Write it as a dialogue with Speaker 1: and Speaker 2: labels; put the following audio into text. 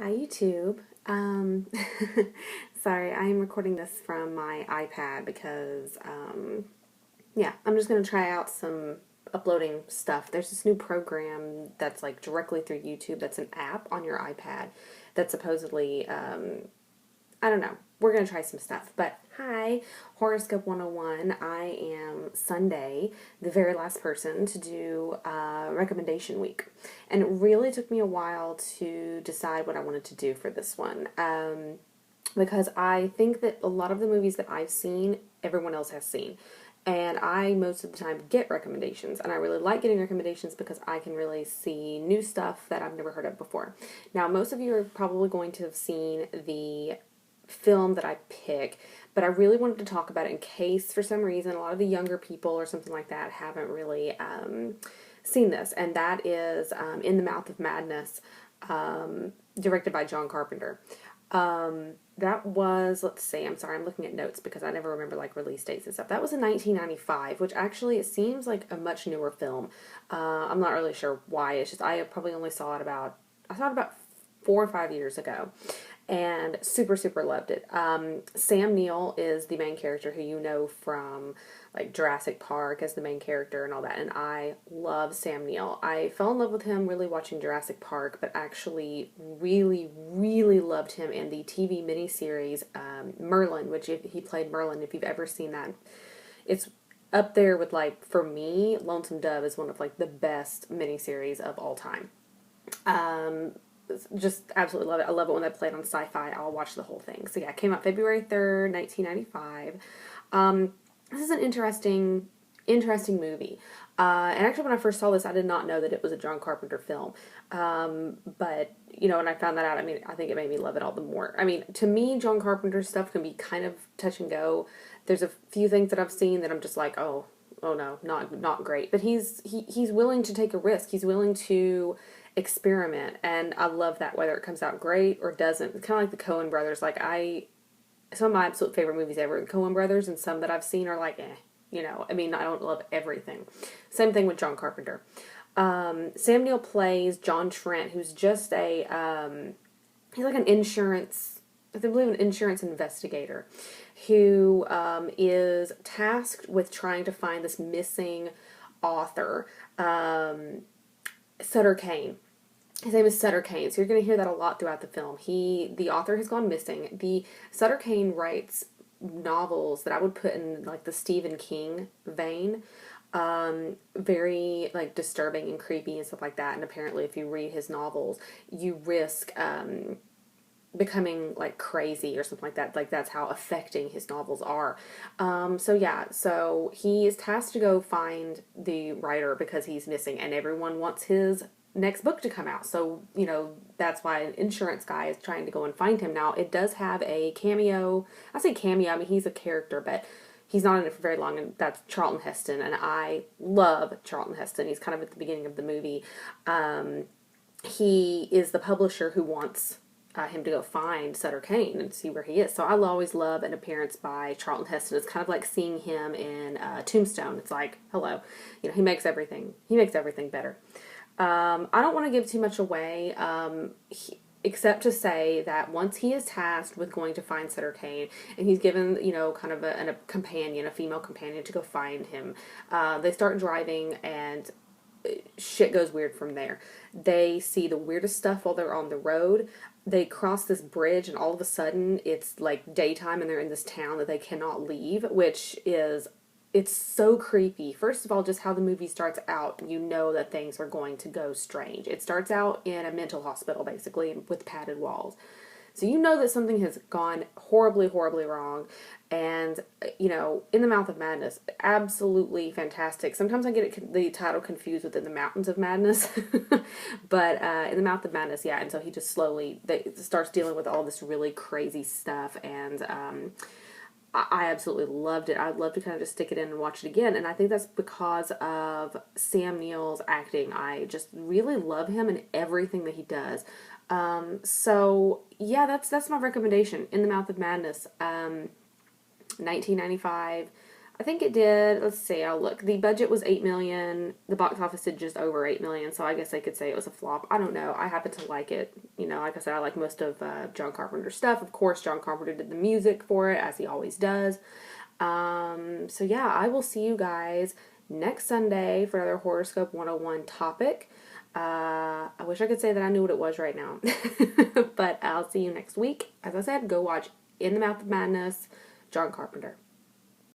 Speaker 1: Hi YouTube. Sorry, I'm recording this from my iPad because, yeah, I'm just gonna try out some uploading stuff. There's this new program that's like directly through YouTube. That's an app on your iPad that supposedly, I don't know. We're going to try some stuff. But hi, Horoscope 101. I am Sunday, the very last person to do recommendation week. And it really took me a while to decide what I wanted to do for this one. Because I think that a lot of the movies that I've seen, everyone else has seen. And I, most of the time, get recommendations. And I really like getting recommendations because I can really see new stuff that I've never heard of before. Now, most of you are probably going to have seen the film that I pick, but I really wanted to talk about it in case, for some reason, a lot of the younger people or something like that haven't really seen this. And that is In the Mouth of Madness, directed by John Carpenter. That was, let's see, I'm sorry, I'm looking at notes because I never remember like release dates and stuff. That was in 1995, which actually it seems like a much newer film. I'm not really sure why. It's just I probably only saw it about 4 or 5 years ago, and super super loved it. Sam Neill is the main character, who you know from like Jurassic Park as the main character and all that, and I love Sam Neill. I fell in love with him really watching Jurassic Park, but actually really really loved him in the TV miniseries Merlin, which he played Merlin. If you've ever seen that, it's up there with, like, for me, Lonesome Dove is one of like the best miniseries of all time. Just absolutely love it. I love it when they play it on Sci-Fi. I'll watch the whole thing. So yeah, it came out February 3rd, 1995. This is an interesting movie. And actually, when I first saw this, I did not know that it was a John Carpenter film. But, when I found that out, I mean, I think it made me love it all the more. I mean, to me, John Carpenter stuff can be kind of touch and go. There's a few things that I've seen that I'm just like, oh no, not great. But he's willing to take a risk. He's willing to experiment, and I love that, whether it comes out great or doesn't. It's kind of like the Coen brothers. Some of my absolute favorite movies ever, the Coen brothers, and some that I've seen are like, eh. I mean, I don't love everything. Same thing with John Carpenter. Sam Neill plays John Trent, who's just he's like I believe an insurance investigator, who is tasked with trying to find this missing author, Sutter Kane. His name is Sutter Kane, so you're going to hear that a lot throughout the film. The author has gone missing. The Sutter Kane writes novels that I would put in like the Stephen King vein. Very like disturbing and creepy and stuff like that. And apparently, if you read his novels, you risk becoming like crazy or something like that. Like, that's how affecting his novels are. So he is tasked to go find the writer because he's missing, and everyone wants his next book to come out. So, that's why an insurance guy is trying to go and find him. Now, it does have a cameo. I say cameo, I mean, he's a character, but he's not in it for very long, and that's Charlton Heston, and I love Charlton Heston. He's kind of at the beginning of the movie. He is the publisher who wants him to go find Sutter Kane and see where he is. So I'll always love an appearance by Charlton Heston. It's kind of like seeing him in Tombstone. It's like, hello, he makes everything better. I don't want to give too much away, except to say that once he is tasked with going to find Sutter Kane, and he's given, kind of a companion, a female companion, to go find him, they start driving, and shit goes weird from there. They see the weirdest stuff while they're on the road. They cross this bridge, and all of a sudden it's like daytime, and they're in this town that they cannot leave, which is, it's so creepy. First of all, just how the movie starts out, you know that things are going to go strange. It starts out in a mental hospital, basically, with padded walls. So you know that something has gone horribly, horribly wrong. And, In the Mouth of Madness, absolutely fantastic. Sometimes I get the title confused with In the Mountains of Madness. But In the Mouth of Madness, yeah. And so he just slowly starts dealing with all this really crazy stuff. And I absolutely loved it. I'd love to kind of just stick it in and watch it again. And I think that's because of Sam Neill's acting. I just really love him in everything that he does. So yeah, that's my recommendation. In the Mouth of Madness, 1995. I think it did. Let's see. I'll look. The budget was 8 million. The box office did just over 8 million. So I guess I could say it was a flop. I don't know. I happen to like it. You know, like I said, I like most of John Carpenter's stuff. Of course, John Carpenter did the music for it, as he always does. So yeah, I will see you guys next Sunday for another Horoscope 101 topic. I wish I could say that I knew what it was right now, but I'll see you next week. As I said, go watch In the Mouth of Madness, John Carpenter.